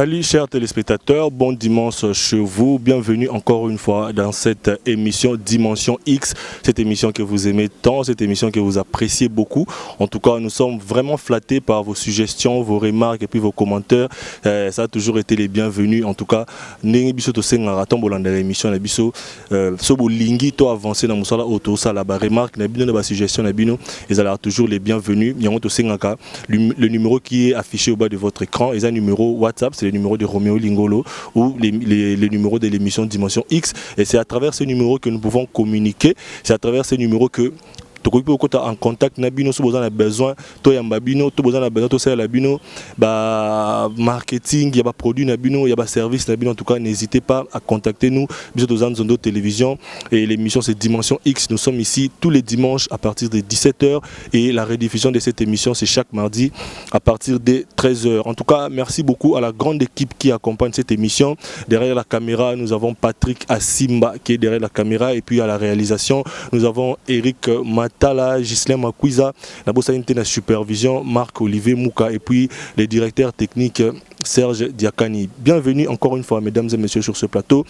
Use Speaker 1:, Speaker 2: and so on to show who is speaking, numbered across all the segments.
Speaker 1: Salut chers téléspectateurs, bon dimanche chez vous, bienvenue encore une fois dans cette émission Dimension X, cette émission que vous aimez tant, cette émission que vous appréciez beaucoup. En tout cas, nous sommes vraiment flattés par vos suggestions, vos remarques et puis vos commentaires. Ça a toujours été les bienvenus. En tout cas, n'engibiso to senga tombolanda l'émission nabiso sobo lingi to avancer dans musala auto sala ba remarque nabino na ba suggestion nabino, ils allaient toujours les bienvenus. Yango to senga le numéro qui est affiché au bas de votre écran est un numéro WhatsApp. C'est le numéro de Roméo Lingolo ou les numéros de l'émission Dimension X. Et c'est à travers ces numéros que nous pouvons communiquer. C'est à travers ces numéros que en contact nabino si vous avez besoin to yambabino to besoin besoin to ça labino ba marketing ya ba produit nabino ya ba service nabino. En tout cas, n'hésitez pas à contacter nous biso aux Zondo télévision et l'émission c'est Dimension X. Nous sommes ici tous les dimanches à partir de 17h et la rediffusion de cette émission c'est chaque mardi à partir de 13h. En tout cas, merci beaucoup à la grande équipe qui accompagne cette émission. Derrière la caméra, nous avons Patrick Asimba qui est derrière la caméra, et puis à la réalisation, nous avons Eric Tala, Gislain Makwiza, la bossa la supervision, Marc-Olivier Mouka, et puis les directeurs techniques Serge Diakani. Bienvenue encore une fois, mesdames et messieurs, sur ce plateau.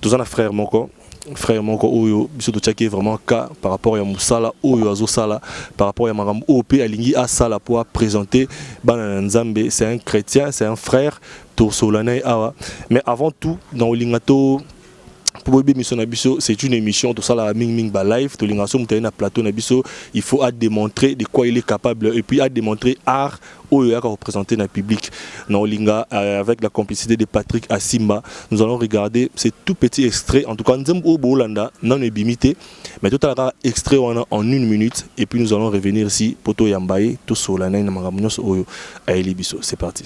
Speaker 1: Tous en frère Moko. Frère Moko Oyo, biso to tchaki vraiment cas par rapport à Moussala Oyo Azo Sala, par rapport à Maram OP Alingi Asala pour présenter Banana Nzambe. C'est un chrétien, c'est un frère, Torsolanay Awa. Mais avant tout, dans Olingato, c'est une émission tout ça la ming live to lingaso mutena plateau nabiso, il faut démontrer de quoi il est capable et puis à démontrer art ou à représenter dans le public. Dans Linga avec la complicité de Patrick Asimba, nous allons regarder ces tout petits extraits. En tout cas, nous au Bolanda non ébimité, mais tout à l'heure extrait en 1 minute et puis nous allons revenir ici poto yambaye tout solana na magamunos oyo à Elibiso. C'est parti.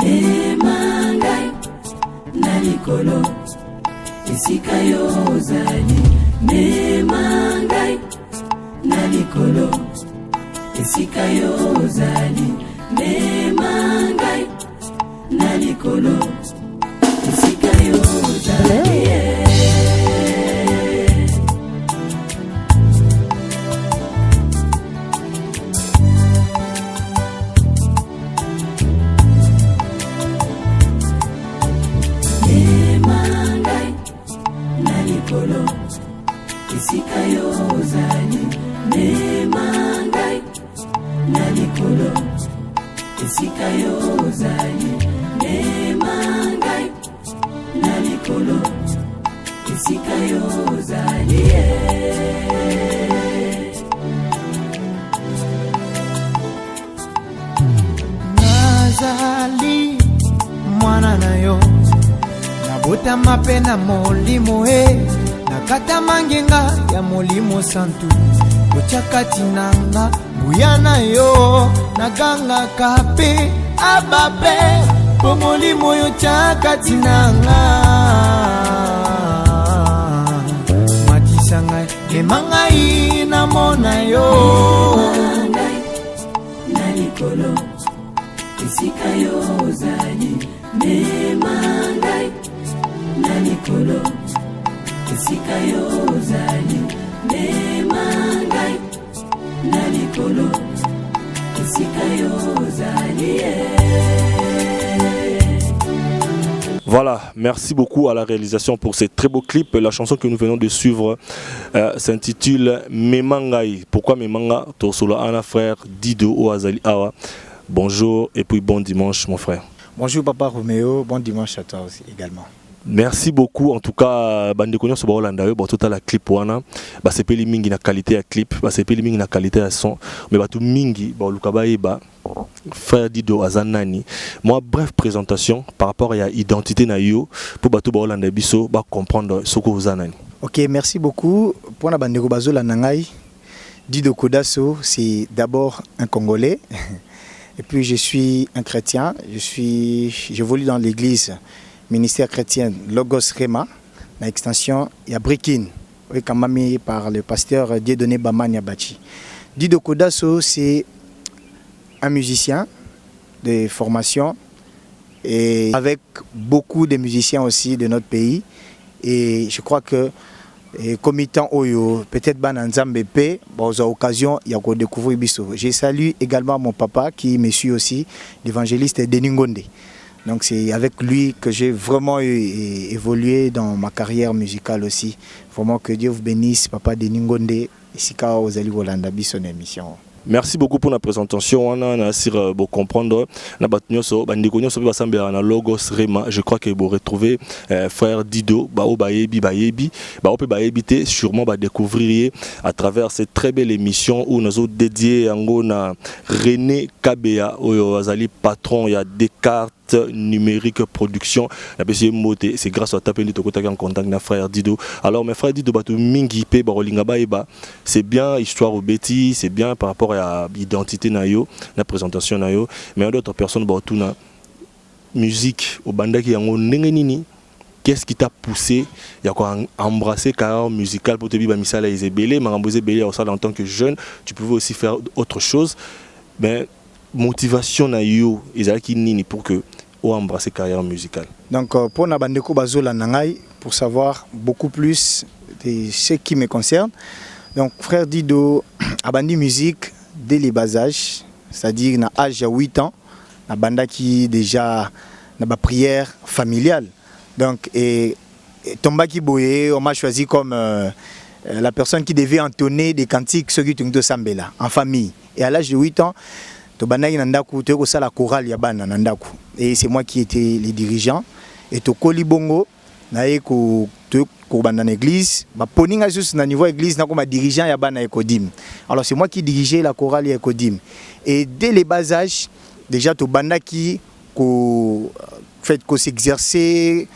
Speaker 2: Memangai nalikolo esika yo ozali. Memangai nalikolo esika yo ozali. Memangai nalikolo esika yo ozali. Esika yo ozali. Memangai nalikolo esika yo ozali. Memangai nalikolo esika yo ozali.
Speaker 3: Nazali mwana na yo nabota mapena molimo nakata mangenga ya molimo santu ochakati nanga buyana yo naganga kape abape po molimo yo chakati nanga matisanga emangai na mona yo.
Speaker 2: Memangai nalikolo esika yo ozali. Memangai nalikolo esika yo ozali. Memangai nalikolo esika yo ozali.
Speaker 1: Voilà, merci beaucoup à la réalisation pour ces très beaux clips. La chanson que nous venons de suivre s'intitule Memangai. Pourquoi Memanga? Torsola Ana frère Dido Oazali Awa. Bonjour et puis bon dimanche mon frère.
Speaker 3: Bonjour papa Roméo, bon dimanche à toi aussi également.
Speaker 1: Merci beaucoup en tout cas bande konyo so ba Holanda yo tota la clip wana ba sepeli mingi na qualité ya clip, ba sepeli mingi na qualité ya son, mais ba tout mingi ba lukaba yeba frère Dido azanani. Moi bref présentation par rapport à identité na yo pour ba tout ba Holanda biso ba comprendre ce que vous anani.
Speaker 3: OK, merci beaucoup pour la bande ko bazola nangai. Dido Kodaso, c'est d'abord un Congolais et puis je suis un chrétien, j'évolue dans l'église ministère chrétien Logos Rema, dans l'extension Yabrikin, par le pasteur Dieudonné Bamania Bachi. Dido Kodaso, c'est un musicien de formation et avec beaucoup de musiciens aussi de notre pays. Et je crois que et comitant Oyo, peut-être Bananzambe P, bon, aux occasions, il y a qu'on découvre Bisso. Je salue également mon papa qui me suit aussi, l'évangéliste Denis Ngonde. Donc c'est avec lui que j'ai vraiment évolué dans ma carrière musicale aussi. Vraiment que Dieu vous bénisse, papa Denis Ngonde, ici aux Ali Rolanda Bisso émission.
Speaker 1: Merci beaucoup pour la présentation. On a essayé de comprendre. Je crois que vous retrouvez frère Dido, sûrement découvrir à travers cette très belle émission où nous avons dédié à René Kabea, patron, il y a Descartes numérique production. C'est grâce à taper en contact avec frère Dido. Alors mes frères Dido, c'est bien histoire au Betty, c'est bien par rapport à l'identité nayo, la présentation nayo, mais d'autres personnes na musique au banda qui nini. Qu'est-ce qui t'a poussé à embrasser carrière musicale pour te dire misala Isabelle, Marambosé Belé en tant que jeune, tu pouvais aussi faire autre chose. Mais motivation nayo, Isaki nini pour que ou embrasser carrière musicale.
Speaker 3: Donc pour Nabandeko Bazola Nangai, pour savoir beaucoup plus de ce qui me concerne. Donc frère Dido a bandi musique dès les bas âges, c'est-à-dire à l'âge de 8 ans, na banda qui déjà na ba prière familiale. Donc et Tombaki Boye, on m'a choisi comme la personne qui devait entonner des cantiques ceux qui tunto sambela en famille. Et à l'âge de 8 ans, Tobanaki Nandaku, tu as la chorale Yabana Nandaku. Et c'est moi qui étais le dirigeant. Et Tokoli Bongo, nae ko dans l'église, ma poninga juste na niveau église na comme dirigeant Yabana Ekodim. Alors c'est moi qui dirigeais la chorale Ekodim. Et dès les bas âges, déjà Tobanaki ko fait qu'on s'exercer,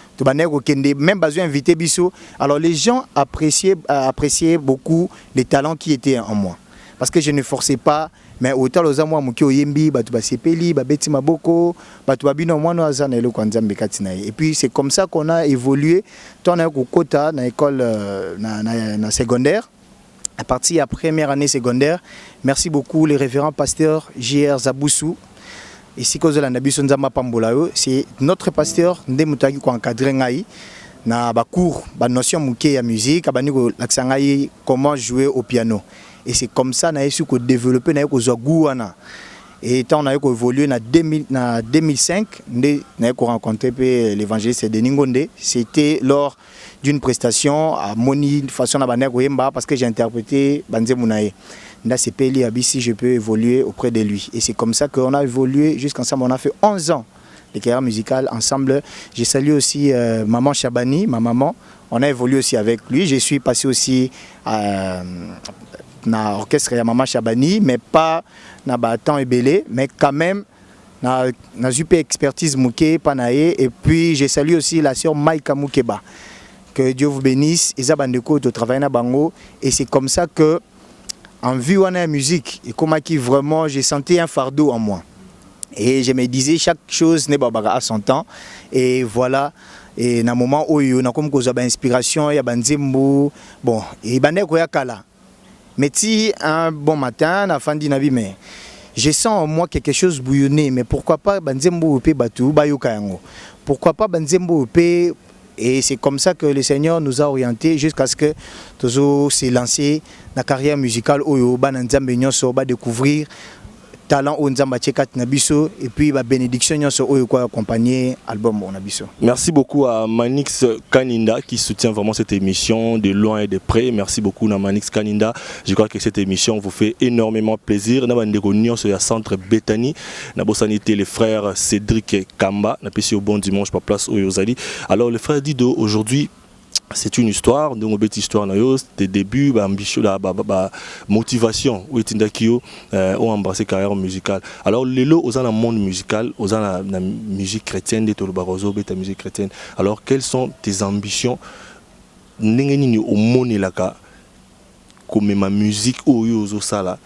Speaker 3: même besoin invité Bissot. Alors les gens appréciaient beaucoup les talents qui étaient en moi. Parce que je ne forçais pas, mais autant les gens qui ont yembi, batu basepeli, babeti maboko, batu babino mwana azana elo kwanzambe katina. Et puis c'est comme ça qu'on a évolué. Tant on a eu quota dans l'école na secondaire. À partir de la première année secondaire, merci beaucoup les révérends pasteurs J.R. Zaboussou. Ici c'est notre pasteur Ndemutaki qui a encadré na ba cours, ba notion muke ya musique, comment jouer au piano. Et c'est comme ça qu'on a développé na ko zoguana. Et tant on a évolué en 2005, on a rencontré l'évangéliste Denis Ngonde. C'était lors d'une prestation à Moni façon na baner Goyemba parce que j'ai interprété Banze Mounaye. Là, c'est Peli Abissi, je peux évoluer auprès de lui. Et c'est comme ça qu'on a évolué jusqu'ensemble. On a fait 11 ans de carrière musicale ensemble. J'ai salué aussi Maman Chabani, ma maman. On a évolué aussi avec lui. Je suis passé aussi dans l'orchestre de Maman Chabani, mais pas dans le temps ébélé, mais quand même dans la super expertise Mouké, Panaé. Et puis, j'ai salué aussi la sœur Maïka Moukeba. Que Dieu vous bénisse. Isa Bandeko, de travailler dans Bango. Et c'est comme ça que en vue on a la musique et comme qui vraiment j'ai senti un fardeau en moi et je me disais chaque chose n'est pas à son temps et voilà et dans un moment où on a comme cause d'inspiration il y a banzembo bon et bandé ko yakala mais si un bon matin la fin d'inabi mais je sens en moi quelque chose bouillonner mais pourquoi pas banzembo pe batu bayoka yango pourquoi pas banzembo pe. Et c'est comme ça que le Seigneur nous a orientés jusqu'à ce que Tozo s'est lancé dans la carrière musicale où on va découvrir talent au Nzamba Tchekat Nabiso et puis la bénédiction où accompagner album Nabiso.
Speaker 1: Merci beaucoup à Manix Kaninda qui soutient vraiment cette émission de loin et de près. Merci beaucoup à Manix Kaninda. Je crois que cette émission vous fait énormément plaisir. Nous avons sur le centre Bethany. Nous avons sanité les frères Cédric Kamba. Nous avons au bon dimanche par place au Yozali. Alors le frère Dido aujourd'hui. C'est une histoire, donc une histoire des débuts, motivation, ont embrassé carrière musicale. Alors les lots dans le monde musical, dans la musique chrétienne, des Tolobarozo, la musique chrétienne. Alors quelles sont tes ambitions au monde là comme ma musique ou sala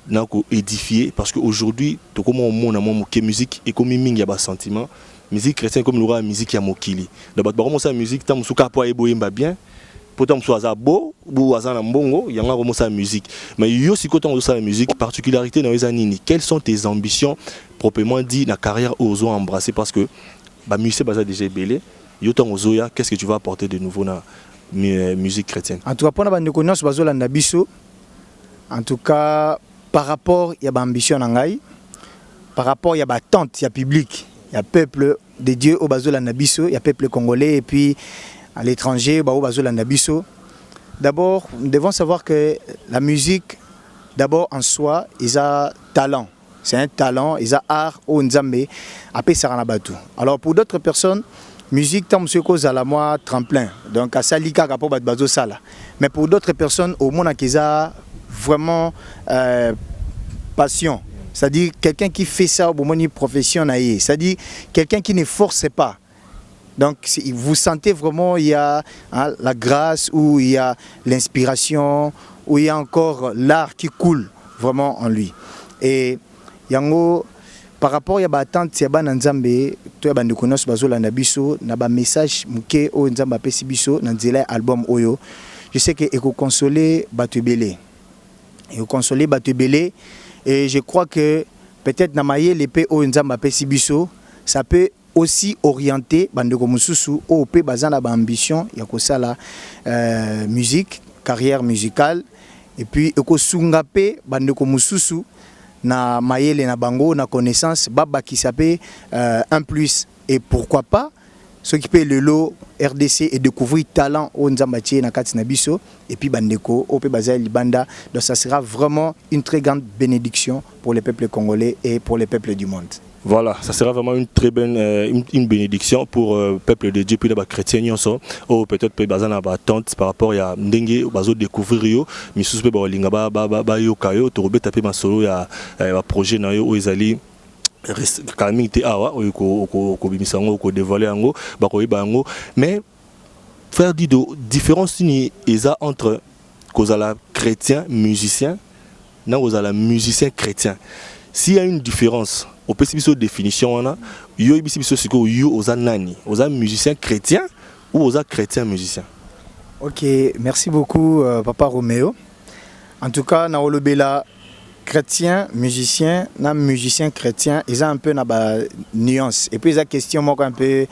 Speaker 1: n'a édifié parce qu'aujourd'hui tout comme on monde musique et comme il y a sentiment. Musique chrétienne comme la musique ya mokili. D'abord commencer la musique tant musuka po eboyemba bien. Pourtant musuka beau ou azana mbongo, il y a commencer la musique. Mais yo si quand on la musique particularité dans les années. Quelles sont tes ambitions proprement dit la carrière aux embrasser parce que ba musique basa déjà belé. Yo tant ozoya, qu'est-ce que tu vas apporter de nouveau musique chrétienne.
Speaker 3: En tout cas, pour nous connaissons bazola nabiso. En tout cas, par rapport il y a ambition nangai, par rapport il y a attente, il y a public, il y a peuple de Dieu au bazola nabiso, il y a peuple congolais et puis à l'étranger au bazola nabiso. D'abord, nous devons savoir que la musique, d'abord en soi, il a talent. C'est un talent, il a art au nzambe, après saranabatu. Alors pour d'autres personnes, musique tant monsieur cause à la moi tremplin. Donc à salika kapo bat bazo sala. Mais pour d'autres personnes au monde qui a vraiment passion. C'est-à-dire quelqu'un qui fait ça au moment de profession, c'est-à-dire quelqu'un qui ne force pas. Donc vous sentez vraiment il y a la grâce, ou il y a l'inspiration, ou il y a encore l'art qui coule vraiment en lui. Et yango par rapport à l'attente ya ba nzambe to ya bandi konos bazola na biso na ba message muke o nzamba pesi biso na nzela album oyo. Je sais que eko consoler batubele. Et consoler batubele, et je crois que peut-être na maye l'épée o nzamba pesi biso, ça peut aussi orienter bandeko mususu o pe bazana ba ambition ya kosala musique, carrière musicale, et puis eko sunga pe bandeko mususu na mayele na bango na connaissance baba qui s'appelle un plus, et pourquoi pas s'occuper le lot RDC et découvrir talent au nzambatie na kati na biso, et puis bandeko au pe bazali banda. Donc ça sera vraiment une très grande bénédiction pour les peuples congolais et pour les peuples du monde.
Speaker 1: Voilà, ça sera vraiment une très bonne une bénédiction pour le peuple de Dieu, puis les chrétiens ou peut-être les bazana attente par rapport à ndenge bazo découvrir yo mais sous pe ba linga ba yo kayo to robeta pe masolo ya projet na yo ezali calamité awa ko bimisango ko dévoiler yango ba ko bango. Mais faire dit de différence ni eza entre kozala chrétien musicien na kozala musicien chrétien. S'il y a une différence, au peut une définition, on a yo oza nani, oza musicien chrétien ou oza chrétien musicien.
Speaker 3: Ok, merci beaucoup Papa Roméo. En tout cas, na olobela chrétien musicien, na musicien chrétien, ils ont un peu na ba nuance. Et puis la question moi un peu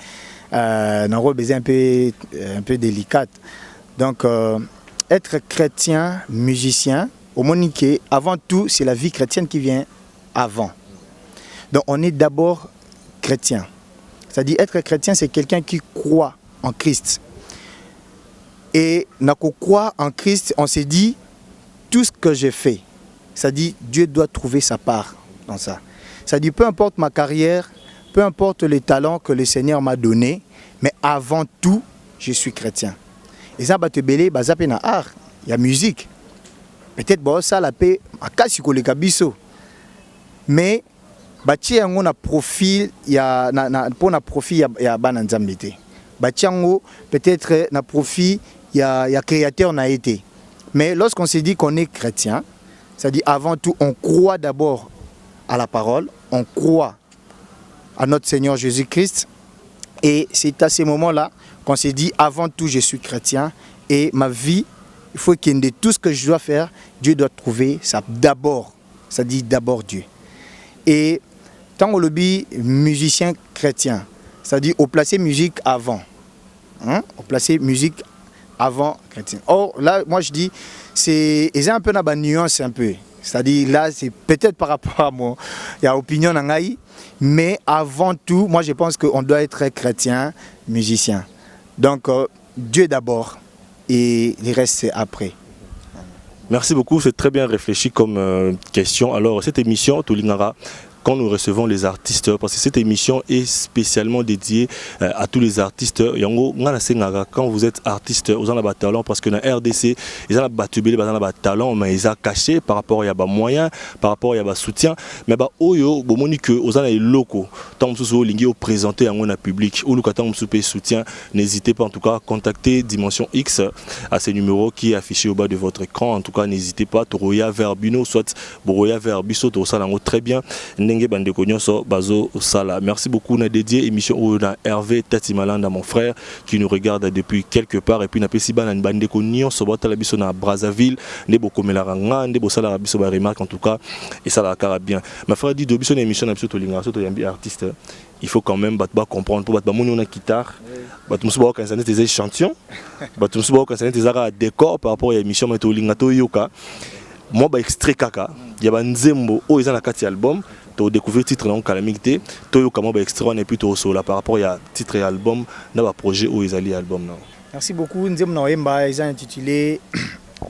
Speaker 3: na un peu délicate. Donc être chrétien musicien, au monique, avant tout, c'est la vie chrétienne qui vient avant. Donc on est d'abord chrétien. C'est-à-dire être chrétien, c'est quelqu'un qui croit en Christ. Et quand on croit en Christ, on s'est dit, tout ce que j'ai fait, c'est-à-dire Dieu doit trouver sa part dans ça. C'est-à-dire peu importe ma carrière, peu importe les talents que le Seigneur m'a donnés, mais avant tout, je suis chrétien. Et ça, il y a art, il y a musique. Peut-être que ça, la paix, mais bati yango na profil ya pour na profil ya bana nzambete bati yango peut-être na profil ya créateur na été. Mais lorsqu'on se dit qu'on est chrétien, ça dit avant tout on croit d'abord à la parole, on croit à notre Seigneur Jésus-Christ, et c'est à ces moments-là qu'on se dit avant tout je suis chrétien, et ma vie, il faut qu'il y ait tout ce que je dois faire, Dieu doit trouver ça d'abord, ça dit d'abord Dieu. Et tant on le dit musicien chrétien, c'est-à-dire au placer musique avant, au placer musique avant chrétien. Or là, moi je dis, c'est un peu la nuance un peu. C'est-à-dire là, c'est peut-être par rapport à moi, il y a opinion en Haï, mais avant tout, moi je pense qu'on doit être chrétien, musicien. Donc Dieu d'abord et le reste c'est après.
Speaker 1: Merci beaucoup, c'est très bien réfléchi comme question. Alors cette émission, Tolingara, quand nous recevons les artistes, parce que cette émission est spécialement dédiée à tous les artistes. Quand vous êtes artiste, vous avez des talents, parce que dans la RDC, ils ont des talents, mais ils ont caché par rapport à des moyens, par rapport à des soutiens. Mais oyo, vous avez des locaux. Tant que vous présenter à public, ou vous soutien, n'hésitez pas en tout cas à contacter Dimension X à ce numéro qui est affiché au bas de votre écran. En tout cas, n'hésitez pas, Toroya Verbino, soit Boroya Verbiso, très bien. Merci beaucoup, on a dédié émission à Hervé Tatimalanda, mon frère, qui nous regarde depuis quelque part. Et puis, on a fait na Brazzaville, en tout cas, et ça la bien. Ma frère dit, une émission artiste. il faut quand même comprendre pour battre mon guitare battre musuba quand c'est des échantillons battre musuba quand c'est des décor par rapport à l'émission mais to lingato yoka moi ba extrait kaka il y a nzembo o ils en a quatre albums to découvrir titre non calamité to yoka moi ba extrait on est plutôt solo par rapport à titre et album na ba projet o ils ali album non.
Speaker 3: Merci beaucoup. Nzembo na yemba ils ont intitulé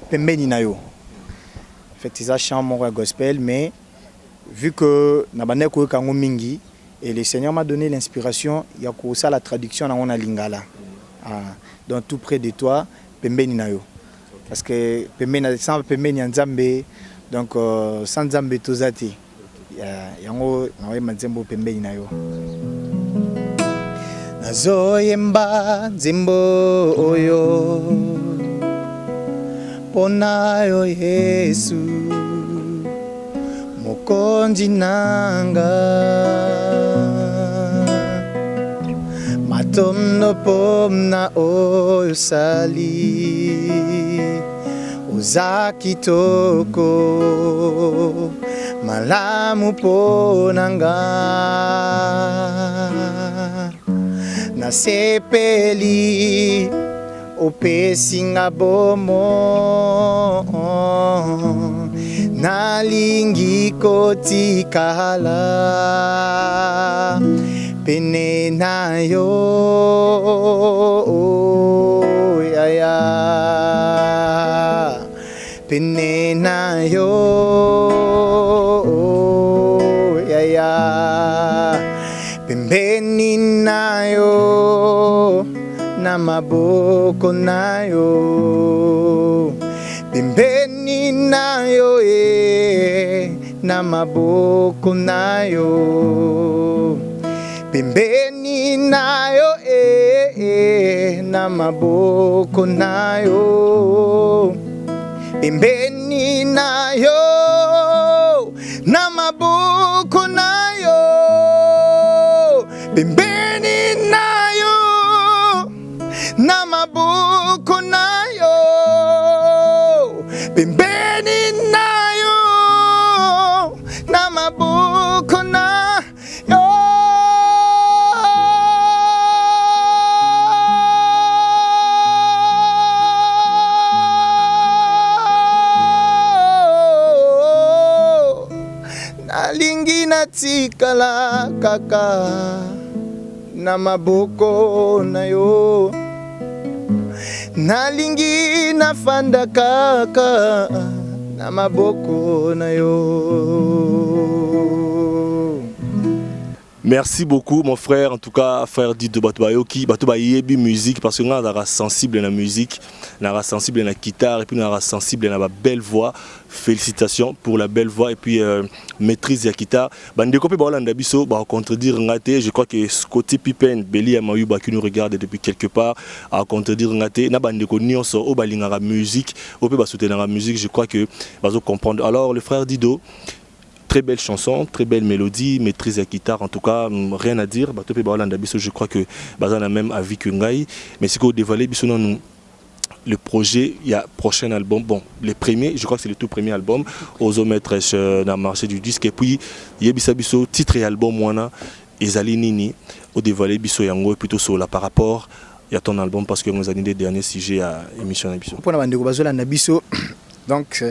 Speaker 3: Pembeni nayo. En fait ils ont chanté mon gospel mais vu que na bande ko kango mingi et le Seigneur m'a donné l'inspiration, il y a ça la traduction dans lingala. Donc tout près de toi, pembeni nayo. Parce que pembeni sans pembeni nzambe, donc sans nzambe tozati. Yango nawe manzembo pembeni nayo. Nazoyemba nzembo oyo. Ponayo Yesu. Mokonzi nanga. Matondo pomna oyo sali Ozaki toko Malamu ponanga Nasepeli Opesinga bomo Nalingi kotikala Pene na yo ya ya Pene na yo ya ya Pembeni na yo na maboko na yo Pembeni na yo na maboko na yo Pembeni nayo na maboko nayo Pembeni nayo na maboko nayo Pembeni nayo na maboko nayo Pembeni nayo na maboko nayo Nalingi natikala kaka na maboko na yo Nalingi nafanda kaka na maboko na yo.
Speaker 1: Merci beaucoup mon frère, en tout cas frère dit de Batubayoki, Batubayebi musique parce que on a sensible à la musique, on a sensible à la guitare et puis on a sensible à la belle voix. Félicitations pour la belle voix et puis maîtrise de la guitare. Bandeko pe Baolanda biso ba contredire ngate, je crois que Scotty Pippen Beli Amayuba qui nous regarde depuis quelque part à contredire ngate na bandeko nyonso o balingara musique, o pe ba soutenir la musique, je crois que bazo comprendre. Alors le frère Dido, très belle chanson, très belle mélodie, maîtrise de la guitare, en tout cas, rien à dire. Je crois que Bazan a même avis que Ngaï. Mais c'est qu'on dévoilé, le projet, il y a prochain album. Bon, les premiers, je crois que c'est le tout premier album, aux maîtres dans le marché du disque. Et puis, il y a Bisso, titre et album, Moana, Ezali Nini, au dévoilé Bisso Yango, et plutôt sur là par rapport à ton album, parce que nous avons des derniers sujets à émission Bisso.
Speaker 3: Pour Nabiso, donc,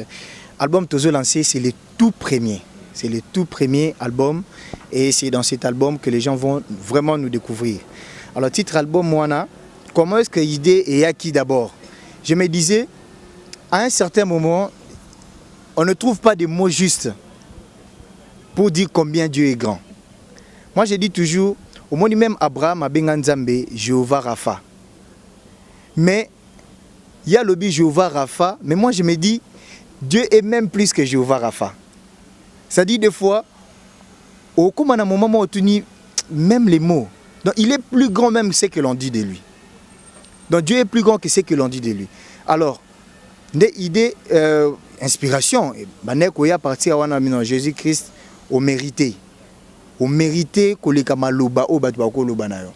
Speaker 3: album Tozo lancé, c'est le tout premier. C'est le tout premier album et c'est dans cet album que les gens vont vraiment nous découvrir. Alors titre album Moana, comment est-ce que l'idée est acquis d'abord? Je me disais, à un certain moment, on ne trouve pas de mots justes pour dire combien Dieu est grand. Moi je dis toujours, au moins même Abraham a Benganzambe, Jéhovah Rapha. Mais il y a le but Jéhovah Rapha, mais moi je me dis, Dieu est même plus que Jéhovah Rapha. Ça dit des fois, au moment où on dit même les mots, donc il est plus grand même que ce que l'on dit de lui. Donc Dieu est plus grand que ce que l'on dit de lui. Alors, des idées, inspiration, Jésus-Christ au mérité. Au mérité que les kamaloba au batbako lobanayo.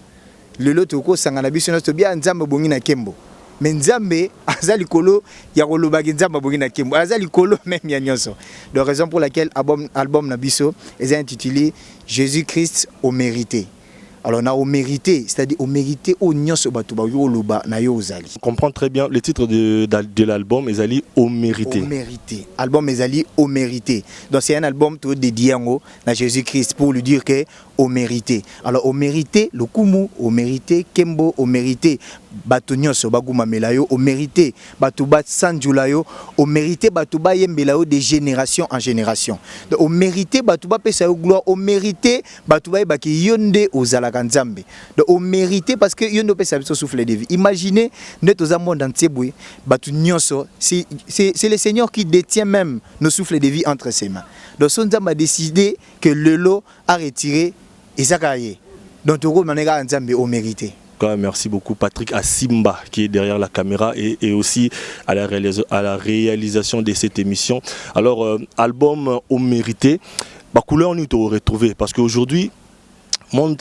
Speaker 3: Le lot ko sangana biso no bien nzambe bongi na kembo. Mais nzambe azali kolo ya koloba nzambe bongi na kembo. Azali kolo même ya nyonso. De raison pour laquelle album na biso est intitulé Jésus-Christ au mérité. Alors on a au mérité, c'est-à-dire au mérité au nyonso bato ba yo loba na yo ozali.
Speaker 1: On comprend très bien le titre de l'album Ezali au mérité.
Speaker 3: Au mérité. Album Ezali au mérité. Donc c'est un album tout dédié à Jésus-Christ pour lui dire que au mérité. Alors au mérité le kumu, au mérité Kembo, au mérité bato nyonso baguma melayo, au mérité bato bat sanjula yo, au mérité bato ba yembela yo de génération en génération. Donc au mérité bato ba pesa yo gloire, au mérité bato ba baki yonde ozalaka nzambe. Donc au mérité parce que yondo pesa biso souffle de vie. Imaginez net aux monde entier boui bato nyonso, c'est le Seigneur qui détient même nos souffles de vie entre ses mains. Donc son nzambe a décidé que le lot a retiré Ezakaye. Donc Togo manega nzambe au mérité.
Speaker 1: Merci beaucoup Patrick Asimba qui est derrière la caméra et aussi à la réalisation de cette émission. Alors, album au mérité, couleur on y retrouvé parce qu'aujourd'hui, même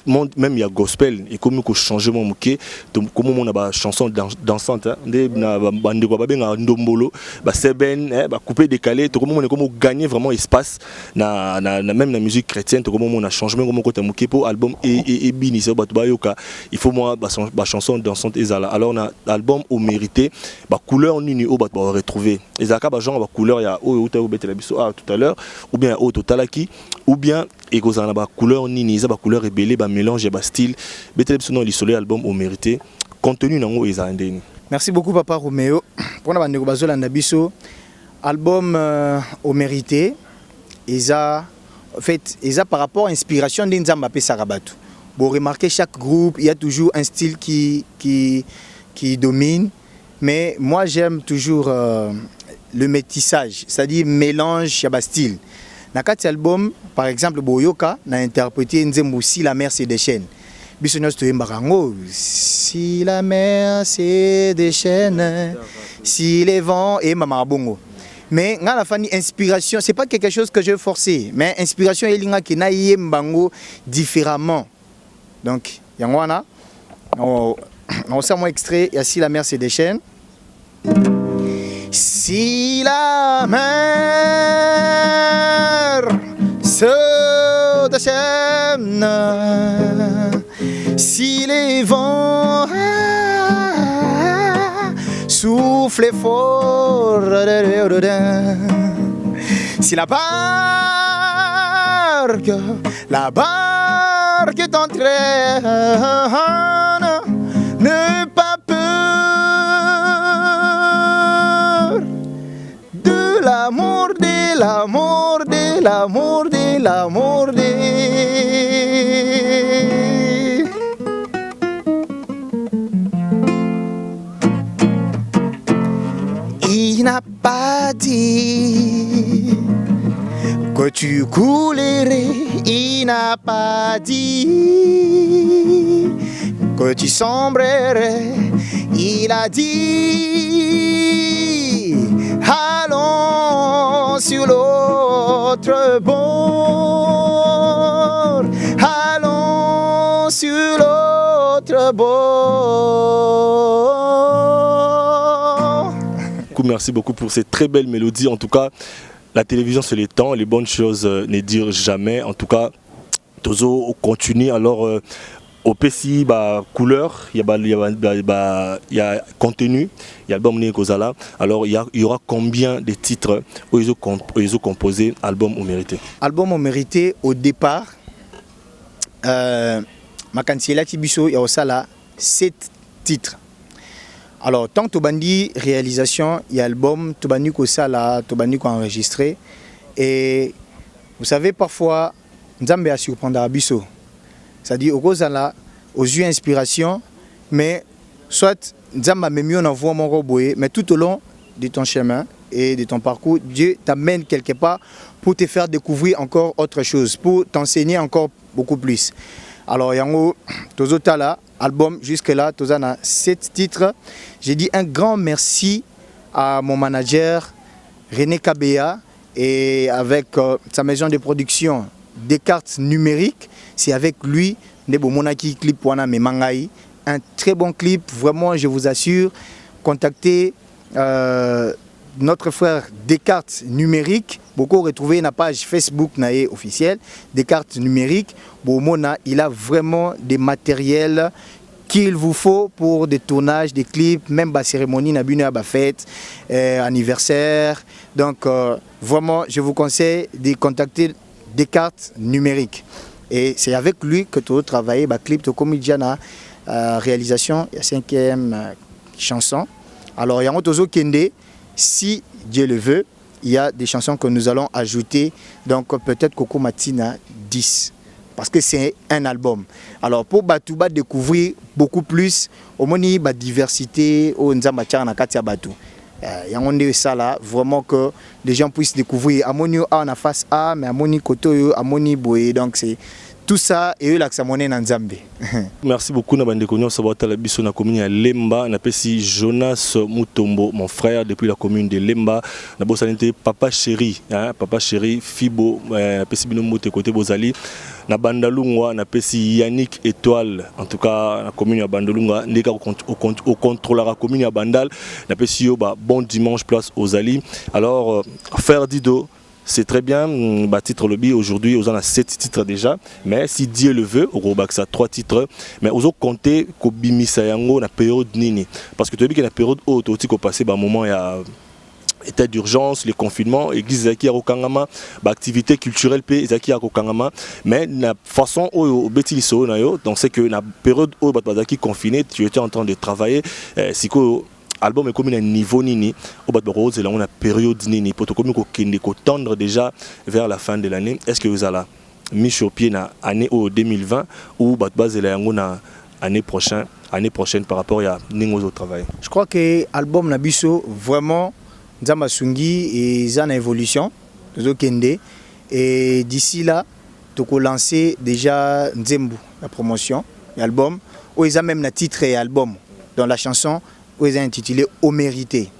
Speaker 1: il y a gospel et comme nous changer mon mouké comme on a ba chanson dansante na bande quoi ba ndombolo ba seben ba couper décalé to comme on comme gagner vraiment espace na même la musique chrétienne to comme on a changement comme côté mouké pour album et bini ça ba yoka il faut moi ba chanson dansante ezala alors on a album au mérité ba couleur nini au ba retrouver ezaka ba genre ba couleur ya o uta betela biso tout à l'heure ou bien au totalaki ou bien et que ça ba couleur nini ça ba couleur rebelle ba mélange ba style betele biso non l'isolé album au mérité contenu nango eza ndeni.
Speaker 3: Merci beaucoup Papa Roméo pour na bandeko bazolanda biso album au mérité eza en fait eza par rapport à inspiration de nzamba pe sarabatu. Bon remarquez chaque groupe il y a toujours un style qui domine mais moi j'aime toujours le métissage, c'est-à-dire mélange ya ba style. Dans cet album, par exemple, Boyoka a interprété Nzembo Si la mer c'est des chaînes. Si la mer c'est des chaînes, si les vents et Mama Bongo. Mais dans la fin, inspiration, c'est pas quelque chose que je veux forcer, mais inspiration est linga qui na yembango différemment. Donc, yangwana, on sait mon extrait, il y a Si la mer c'est des chaînes. Si la mer se déchaîne, si les vents soufflent fort, si la barque t'entraîne, ne pas peur de l'amour, de l'amour, de l'amour, de l'amour, de... Il n'a pas dit que tu coulerais, il n'a pas dit que tu sombrerais, il a dit allons sur l'autre bord, allons sur l'autre bord.
Speaker 1: Merci beaucoup pour cette très belle mélodie. En tout cas, la télévision c'est le temps, les bonnes choses ne durent jamais. En tout cas, Tozo continue. Alors, au PCI, couleur, il y a contenu, il y a album Né Kozala. Alors, il y aura combien de titres où ils ont composé album au mérité?
Speaker 3: Album au mérité, au départ, ma cancella Tibiso, il y a aussi 7 titres. Alors, tant que Tobandi réalisation, il y a album, Tobandi Kosala, Tobandi enregistré. Et vous savez, parfois, Nzambe a surprendre Abisso. C'est-à-dire, au Kosala, aux yeux inspiration, mais soit Nzambe a mieux en voie mon roboé, mais tout au long de ton chemin et de ton parcours, Dieu t'amène quelque part pour te faire découvrir encore autre chose, pour t'enseigner encore beaucoup plus. Alors, Yango, Tozotala, album jusque-là, Tozana 7 titres. J'ai dit un grand merci à mon manager René Kabea et avec sa maison de production Descartes Numérique. C'est avec lui, Nebo Monaki Clip Wana Memangai. Un très bon clip, vraiment, je vous assure. Contactez notre frère Descartes Numérique, beaucoup retrouvé une page Facebook officielle, Descartes Numérique. Bomona, il a vraiment des matériels qu'il vous faut pour des tournages, des clips, même des cérémonies, des fêtes, anniversaire. Donc vraiment, je vous conseille de contacter Descartes Numérique. Et c'est avec lui que tu as travaillé le clip de Komidjana, réalisation, la 5e chanson. Alors, il y a un autre Kende, si Dieu le veut, il y a des chansons que nous allons ajouter. Donc, peut-être Coco Matina 10. Parce que c'est un album. Alors, pour Batouba découvrir beaucoup plus, au moins, il y a la diversité, au Nzamachar na Katia Batou. Il y a ça là, vraiment que les gens puissent découvrir. Amoni a na face A, mais Amoni Koto, Amoni Boye. Donc, c'est tout ça et eux là que ça monnaie dans Zambé.
Speaker 1: Merci beaucoup na bande konyo sabata la biso na commune ya Lemba na pesi Jonas Mutombo mon frère depuis la commune de Lemba na bosanité papa chéri papa chéri Fibo na pesi bino mote côté Bozali na Bandalungwa na pesi Yannick Étoile en tout cas na commune ya Bandalungwa ndeka au contrôleur la commune ya Bandal na pesi yo ba bon dimanche place aux Ali. Alors faire Dido c'est très bien, titre lobby aujourd'hui, on a 7 titres déjà, mais si Dieu le veut, on a 3 titres, mais on a compté Kobimisa Yango na période nini. Parce que tu as vu qu'il y a une période haute, où tu as passé un moment, il y a état d'urgence, le confinement, église Zaki à Rokangama, activité culturelle Zaki à Rokangama, mais la façon où Betiliso, donc c'est que la période où Zaki confiné, tu étais en train de travailler, c'est que l'album est comme un niveau nini au bas de rose et là on a période nini pour comme qu'on tendre déjà vers la fin de l'année. Est-ce que vous allez mis sur pied na année 2020 ou bas de base là on a année prochaine par rapport à n'ingos au travail?
Speaker 3: Je crois que l'album Nabiso vraiment Nzamba Sungi et en évolution Kende et d'ici là tu peux lancer déjà Nzembu la promotion l'album ou ils ont même le titre et album dans la chanson où ils ont intitulé Au mérité.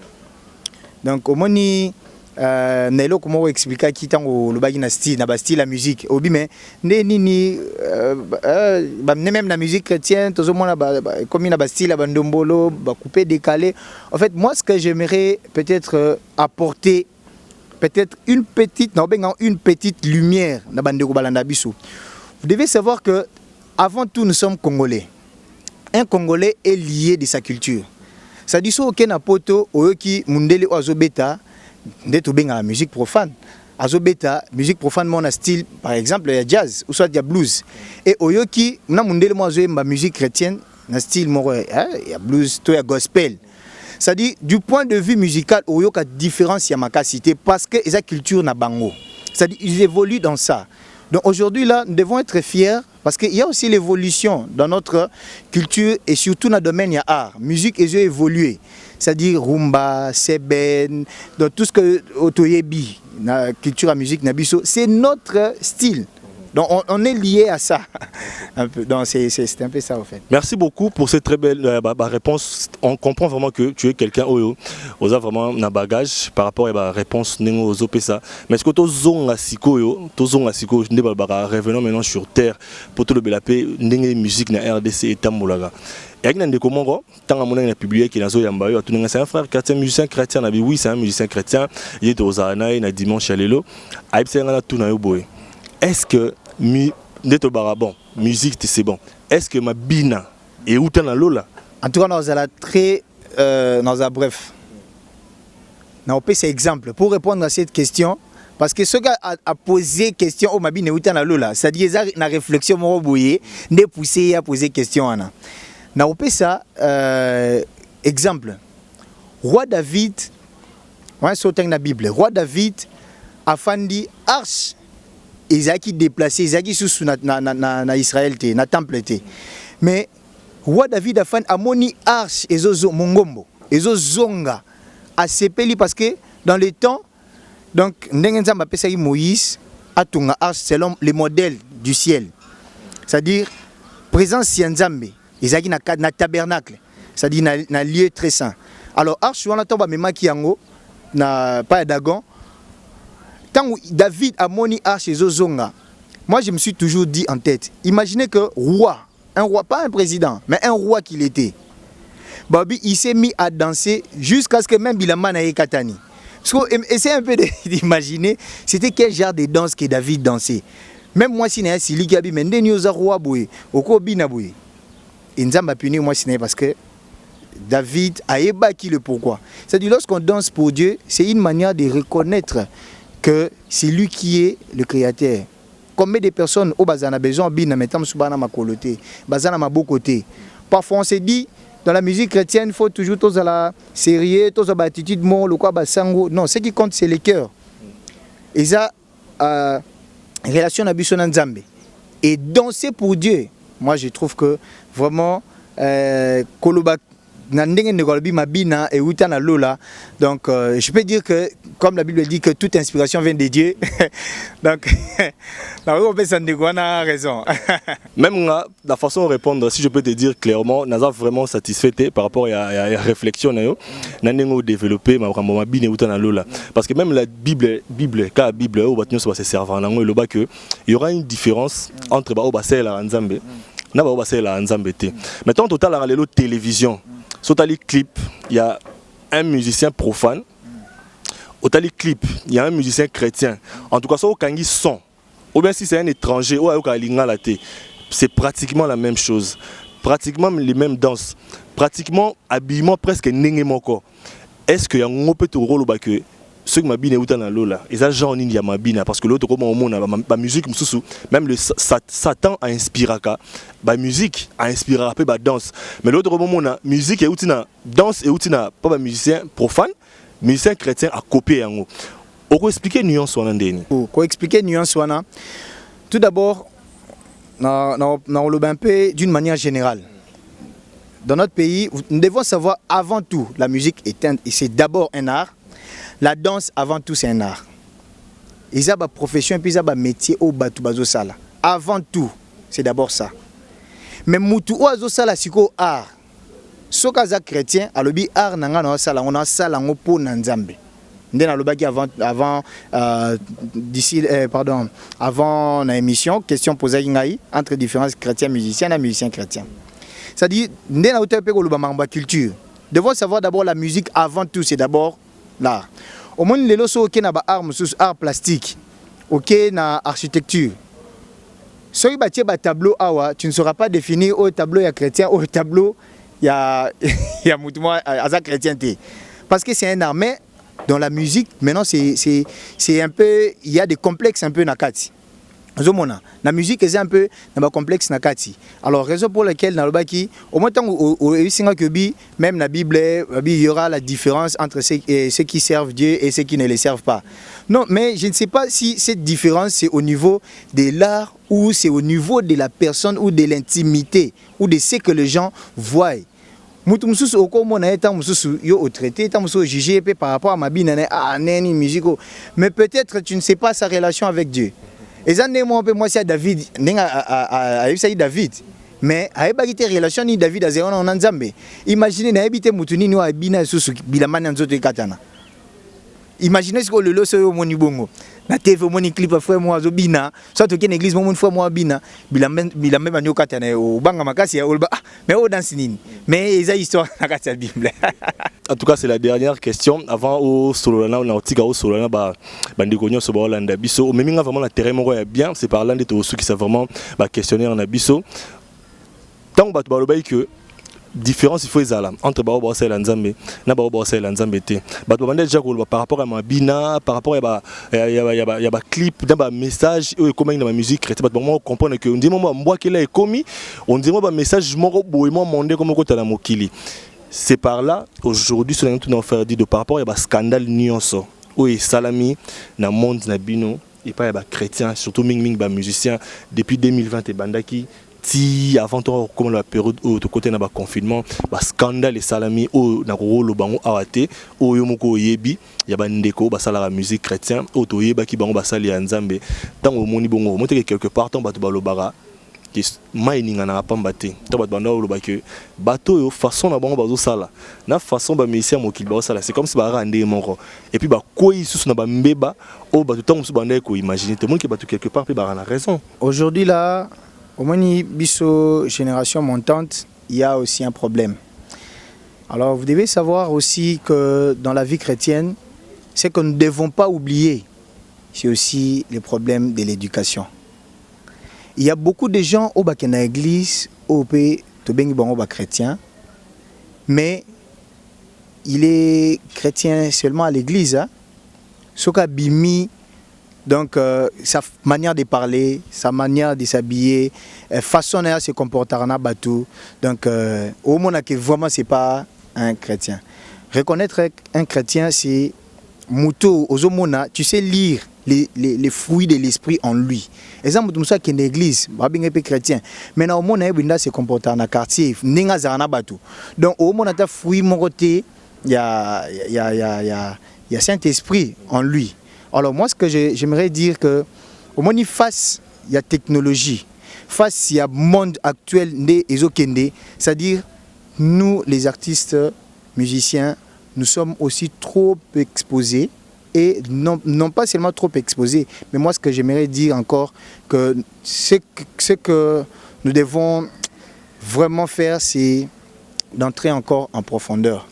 Speaker 3: Donc, au moni, Nelo, comment expliquer qui tant au bagi na style, na style la musique. Obi mais ni même la musique chrétienne, tout le monde comme na style la bandombolo, coupé décalé. En fait, moi, ce que j'aimerais peut-être apporter, peut-être une petite lumière na bandeko balanda biso. Vous devez savoir que avant tout, nous sommes Congolais. Un Congolais est lié de sa culture. Ça dit ça aucun apoto oyoki mundele azobeta ndeto benga la musique profane. Azobeta musique profane mon style par exemple il y a jazz ou soit il y a blues et oyoki na mundele mo azoyemba musique chrétienne na style mo il y a blues to ya gospel. Ça dit du point de vue musical oyoka différence ya makasité parce que esa culture na bango. Ça dit ils évoluent dans ça. Donc aujourd'hui là nous devons être fiers parce qu'il y a aussi l'évolution dans notre culture et surtout dans le domaine de l'art. Musique et évolué. C'est-à-dire rumba, seben, dans tout ce que Otoyebi, la culture à musique, c'est notre style. Donc on est lié à ça. Un peu. Donc c'est un peu ça en fait.
Speaker 1: Merci beaucoup pour cette très belle réponse. On comprend vraiment que tu es quelqu'un qui a vraiment un bagage par rapport à la réponse aux OPSA. Mais est-ce que tu as revenons maintenant sur terre pour tout le belapé, musique na RDC et Tamboulaga. Et il y a des commandes, tant que j'ai publié qu'il y a un frère chrétien, musicien chrétien, oui c'est un musicien chrétien, il est aux Zahana, il est dimanche à l'élo, est-ce que bon, musique c'est bon. Est-ce que ma bina est où dans lola?
Speaker 3: En tout cas, nous allons très bref. Nous avons cet exemple pour répondre à cette question. Parce que ce gars a posé question au Mabine et Outan Lola, c'est-à-dire la réflexion m'a rebouillé, de pousser à poser question. Nous avons ça exemple. Roi David, on sauté dans la Bible. Roi David a fandi arche. Ils déplacé, ils sous na Israël té, na temple té. Mais roi David a fait amoni arche ezo mongombo, ezo zonga a sepeli parce que dans les temps donc ndengenza mapesa Moïse a tunga arche selon les modèles du ciel. C'est-à-dire présence Nzambe, ils na tabernacle, c'est-à-dire na lieu très saint. Alors arche on attend ba memaki yango na pas Dagon. Quand David a moni arche et Zozonga, moi je me suis toujours dit en tête, imaginez que un roi, pas un président, mais un roi qu'il était, Babi il s'est mis à danser jusqu'à ce que même Bilama n'aille Katani. Essayez un peu d'imaginer, c'était quel genre de danse que David dansait. Même moi, si je suis Gabi, mais je suis roi boy, au Kobina boy. Et nous avons puni moi parce que David a ébattu le pourquoi. C'est-à-dire lorsqu'on danse pour Dieu, c'est une manière de reconnaître que c'est lui qui est le créateur. Combien de personnes au bazana besoin bina metam subana makoloté, bazana mabokoté. Parfois on se dit dans la musique chrétienne, il faut toujours tous à la sérieux, tous à l'attitude mon le quoi basango. Non, ce qui compte c'est le cœur. Et ça relation à Bisson Nzambe. Et danser pour Dieu, moi je trouve que vraiment koloba nandenge ngolbi mabina et utana lola. Donc je peux dire que comme la Bible dit que toute inspiration vient de Dieu. Donc on peut s'en dire qu'on a raison.
Speaker 1: Même là, la façon de répondre, si je peux te dire clairement, nous sommes vraiment satisfaits par rapport à la réflexion. Nous avons développé ma bine utana lola. Parce que même la Bible, quand la Bible, il y aura une différence entre et la Nzambe. Maintenant, total, la télévision. Sur les clips, il y a un musicien profane. Au tali clip, il y a un musicien chrétien. En tout cas, ça au kangi son. Ou bien si c'est un étranger, c'est pratiquement la même chose. Pratiquement les mêmes danses. Pratiquement habillement presque nengemoko. Est-ce qu'il y a un peu de rôle que ceux qui m'habillent ou dans l'eau ils ont genre ni mabina parce que l'autre comme au monde la musique même le Satan a inspiré la musique a inspiré un peu la danse mais l'autre moment la musique et outina danse et outina pas un musicien profane musicien chrétien a copié en haut. On peut expliquer nuance wana ndeni.
Speaker 3: Pour expliquer nuance wana, tout d'abord on le un peu d'une manière générale. Dans notre pays, nous devons savoir avant tout la musique c'est d'abord un art. La danse, avant tout, c'est un art. Ils ont une profession et puis ils ont un métier au batu sala. Avant tout, c'est d'abord ça. Mais mutu oazo sala siko art. Sokaza chrétien, alobi art nanga na sala, on a sala ngopo nanzambe. Ndena lobaki avant avant l'émission, question posée ngai entre différents chrétiens musiciens et musiciens chrétiens. Ça dit ndena otepe ko lobamba culture. Devons savoir d'abord la musique avant tout, c'est d'abord l'art. Au moins les loso ok na ba art plastique, ok na architecture. Si tu as un tableau awa, tu ne sauras pas définir au tableau ya chrétien au tableau ya moutouma à chrétienté. Parce que c'est un art, mais dans la musique maintenant c'est un peu, il y a des complexes un peu nakati. La musique est un peu complexe nakati. Alors raison pour laquelle dans le baki au moins tant même la Bible il y aura la différence entre ceux qui servent Dieu et ceux qui ne le servent pas. Non, mais je ne sais pas si cette différence c'est au niveau de l'art ou c'est au niveau de la personne ou de l'intimité ou de ce que les gens voient. Mutu mususu okomo na eta mususu yo au traité eta mususu jugé par rapport à ma binane neni musico, mais peut-être tu ne sais pas sa relation avec Dieu. Et ça n'est moi c'est David David mais avec bagité relation ni David a zéro en Nzambe. Imaginez na habité mutuni ni wa bina susu bilamana nzoto katana. Imaginez ce que le loso yo moni bongo na TV moni clip frère moi zo bina soit to ken église mon frère moi bina bilambe banyo katana o banga makasi ya olba mais o danse nini mais eza histoire na kati ya Bible.
Speaker 1: En tout cas, c'est la dernière question. Avant, au Solana, on a au Solana, bandiko nyonso ba Hollanda biso. Au même vraiment la terrain moko ya bien, c'est par l'un des ceux qui savent vraiment questionner en abisso. Tant ba balobai que différence il faut ezala entre ba ba sala nzambe na ba ba sala nzambe te. Ba bande déjà ko par rapport à ma bina, par rapport à ba clip, dans ba message et comment dans ma musique chrétienne. Ba moi comprendre que on dit moi mboa kela est commis, on dit moi ba message moko boyement mondé comme ko tala mokili. C'est par là, aujourd'hui, ce que nous avons fait de par rapport à un scandale nyonso. Oui, salami, dans le monde, il n'y a pas de chrétiens, surtout ming musiciens. Depuis 2020, et bandaki, avant comme la période où de côté d'un confinement, scandale et salami, où dans le rôle bango awate, où yomoko yebi, il y a ndeko, basala la musique chrétienne, où to yeba ki bango basali nzambe. Tant au moni bongo, monte quelque part, tant batu balobara. Qui mining na pamba te to bat banda lo ba que bateau yo façon na bango bazo sala na façon ba misia mokili ba sala c'est comme si ba rande moko et puis ba koi sous na ba mbeba o ba tout musu banda ko imaginer tout le monde qui bateau quelque part puis ba na raison.
Speaker 3: Aujourd'hui là au moni biso génération montante il y a aussi un problème. Alors vous devez savoir aussi que dans la vie chrétienne ce que nous ne devons pas oublier, c'est aussi le problème de l'éducation. Il y a beaucoup de gens au bas na église, au pays, chrétien, mais il est chrétien seulement à l'église. Hein? Soka bimi, donc sa manière de parler, sa manière de s'habiller, façon de se comporter en bateau. Donc au moins que vraiment c'est pas un chrétien. Reconnaître un chrétien, c'est Mouto, Ozomona, tu sais lire les fruits de l'esprit en lui. Exemple, tout ça qui est une église, bien chrétien. Maintenant, au monde, il se comporte dans le quartier, ninga zana batu. Donc, au monde, il fruit mon côté, il y a Saint-Esprit en lui. Alors, moi, ce que j'aimerais dire que, au monde, face, il y a technologie, face, il y a monde actuel, c'est-à-dire, nous, les artistes, musiciens, nous sommes aussi trop exposés. Et non pas seulement trop exposés, mais moi ce que j'aimerais dire encore, que ce que nous devons vraiment faire, c'est d'entrer encore en profondeur.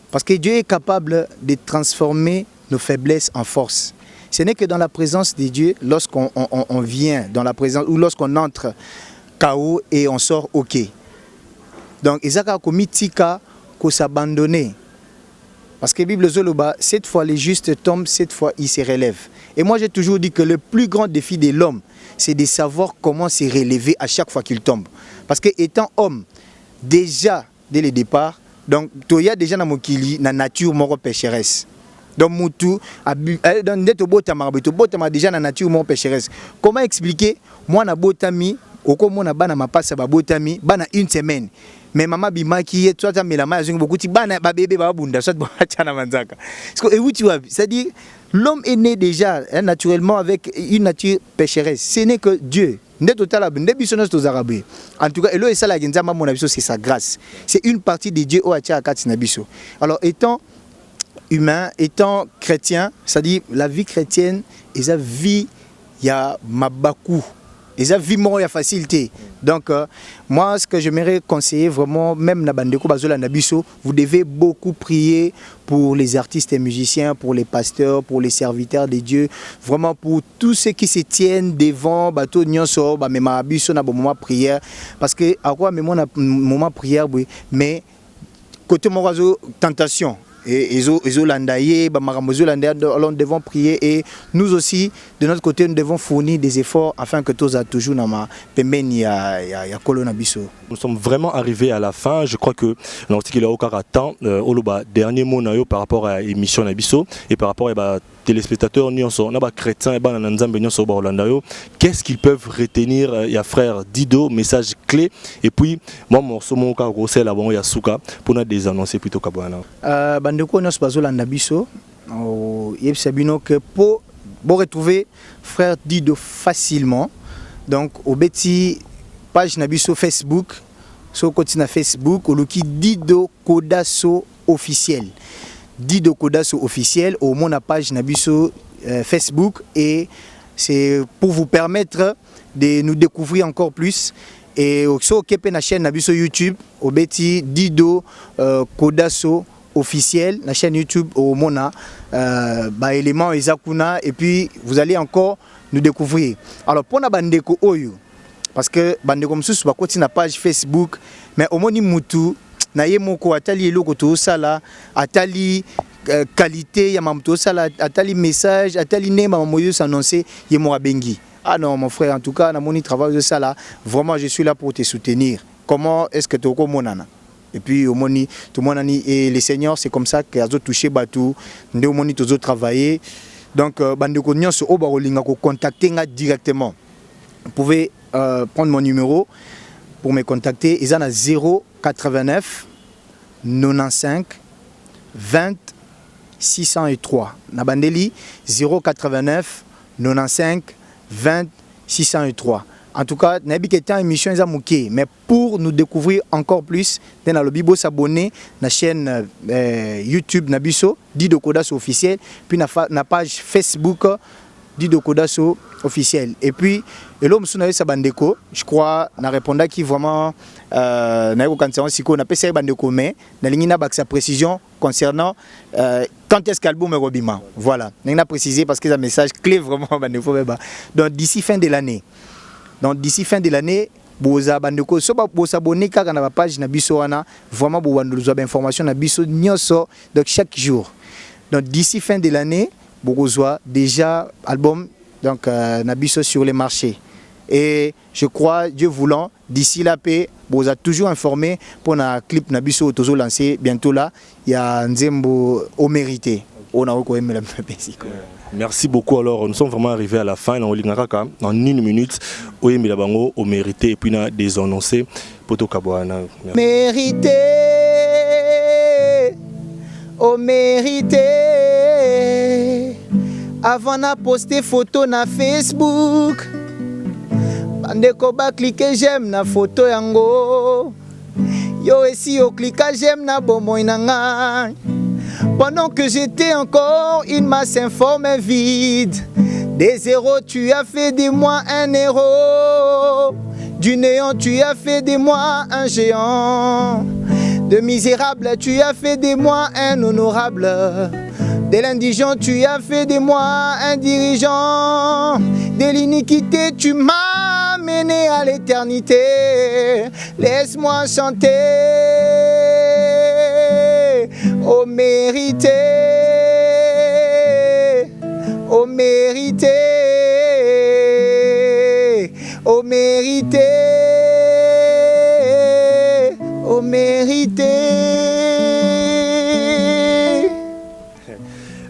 Speaker 3: Parce que Dieu est capable de transformer nos faiblesses en force. Ce n'est que dans la présence de Dieu, lorsqu'on vient dans la présence, ou lorsqu'on entre KO et on sort OK. Donc, Isaka a commis Tika qu'on s'abandonner. Parce que la Bible Zoloba, cette fois les justes tombent, cette fois ils se relèvent. Et moi j'ai toujours dit que le plus grand défi de l'homme, c'est de savoir comment se relever à chaque fois qu'il tombe. Parce que étant homme, déjà dès le départ, donc il y a déjà dans mon kili, dans la nature, mon pécheresse. Donc Moutou, dans déjà dans la nature, mon pécheresse. Comment expliquer? Moi, na botami, au comme moi na bana ma passe ba botami, bana une semaine. Mais maman bimaki toi ta melama azungu beaucoup ti bana ba bébé ba bunda soit ba chana manzaka. Et où tu vois, c'est-à-dire l'homme est né déjà naturellement avec une nature pécheresse. Ce n'est que Dieu. En tout cas, c'est sa grâce. C'est une partie de Dieu au Nabiso. Alors étant humain, étant chrétien, c'est-à-dire la vie chrétienne, et sa vie, il y a mabakou. Et ça vit moins la facilité. Donc moi ce que j'aimerais conseiller vraiment, même na bandeko bazola nabiso, vous devez beaucoup prier pour les artistes et musiciens, pour les pasteurs, pour les serviteurs de Dieu, vraiment pour tous ceux qui se tiennent devant bateau nyonso ba mema abiso na bon moment prière, parce que à quoi même on moment prière mais côté morazo tentation. Et nous devons prier et nous aussi de notre côté nous devons fournir des efforts afin que tous a toujours na
Speaker 1: Nous sommes vraiment arrivés à la fin. Je crois que lorsqu'il y a aucun temps dernier mot par rapport à l'émission Nabiso et par rapport à téléspectateurs chrétiens qu'est-ce qu'ils peuvent retenir? Il y a frère Dido, message clé, et puis moi mon somo ka gosel la bon yasuka pour nous désannoncer plutôt kabana
Speaker 3: bandeko nos bazolanda biso yebsabino que pour retrouver frère Dido facilement, donc au beti page nabiso Facebook, so continue Facebook au loki Dido Kodaso officiel. Dido Kodaso officiel au mon page nabiso Facebook, et c'est pour vous permettre de nous découvrir encore plus. Et au kepe na chaîne nabiso YouTube au beti Dido Kodaso officiel, la chaîne YouTube au Mona élément Ezakuna, et puis vous allez encore nous découvrir. Alors pour na bandeko oyo, parce que bandeko msusu ba koti na page Facebook, mais au moni mutu na ye moko atali eloko to sala, atali qualité ya mamto sala, atali message, atali nema mamoyo s'annoncer ye mo abengi. Ah non mon frère, en tout cas na moni travail de ça là, vraiment je suis là pour te soutenir. Comment est-ce que tu es monana? Et puis au moni tout le monde et les seigneurs, c'est comme ça qu'ils ont touché batou, ndé au moni tous travailler. Donc bandeko nyonso o ba rolinga ko contacter nga directement. Vous pouvez prendre mon numéro pour me contacter. Ils en a 089 95 20 603. Nabandeli 089 95 20 603. En tout cas, nabi ketan émission est mouké, mais pour nous découvrir encore plus, dans le bibo s'abonner à la chaîne YouTube Nabiso Dido Kodaso officiel, puis na page Facebook Dido Kodaso officiel. Et puis, l'homme Sounaï Sabandeko, je crois, n'a répondu qui vraiment n'a eu aucun sens. On a passé Bandeko, mais n'a pas sa précision concernant quand est-ce qu'album est Robima. Voilà, n'a précisé parce que c'est un message clé vraiment. Donc d'ici fin de l'année. Boza bandeko so ba s'abonner kaka na page na biso wana vraiment bo wando zo ba information na biso nyoso donc chaque jour. Donc d'ici fin de l'année bokozwa déjà album donc na biso sur les marchés. Et je crois Dieu voulant d'ici la paix boza toujours informé pour na clip na biso tozo lancer bientôt là il y a Nzembo au mérité. On a encore aimé la musique.
Speaker 1: Merci beaucoup. Alors, nous sommes vraiment arrivés à la fin. En 1 minute, oui, mais bango au mérité et puis na désannoncé poto kabwana.
Speaker 3: Mérité, au mérité. Avant na poster photo na Facebook, bandeko ba cliquer j'aime na photo yango. Yo esi o cliquer j'aime na bomoi nanga. Pendant que j'étais encore une masse informe et vide, des zéros tu as fait de moi un héros, du néant tu as fait de moi un géant, de misérable tu as fait de moi un honorable, de l'indigent tu as fait de moi un dirigeant, de l'iniquité tu m'as mené à l'éternité, laisse-moi chanter. Au mérité, au mérité, au mérité, au mérité.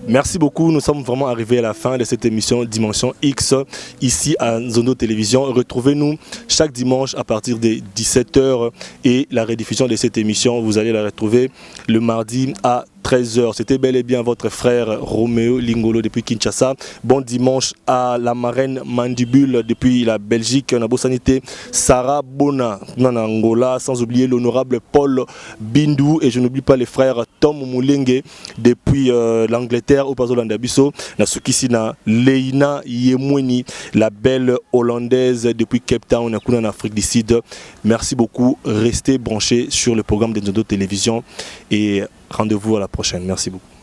Speaker 1: Merci beaucoup, nous sommes vraiment arrivés à la fin de cette émission Dimension X ici à Nzondo Télévision. Retrouvez-nous chaque dimanche à partir des 17h et la rediffusion de cette émission, vous allez la retrouver le mardi à 13h. C'était bel et bien votre frère Roméo Lingolo depuis Kinshasa. Bon dimanche à la marraine Mandibule depuis la Belgique. On a beau sanité Sarah Bona en Angola, sans oublier l'honorable Paul Bindou. Et je n'oublie pas les frères Tom Moulengue depuis l'Angleterre au Pazo Landabiso. Nasukisi na Leina Yemweni, la belle hollandaise depuis Cape Town en Afrique du Sud. Merci beaucoup. Restez branchés sur le programme de Nzondo Télévision et rendez-vous à la prochaine. Merci beaucoup.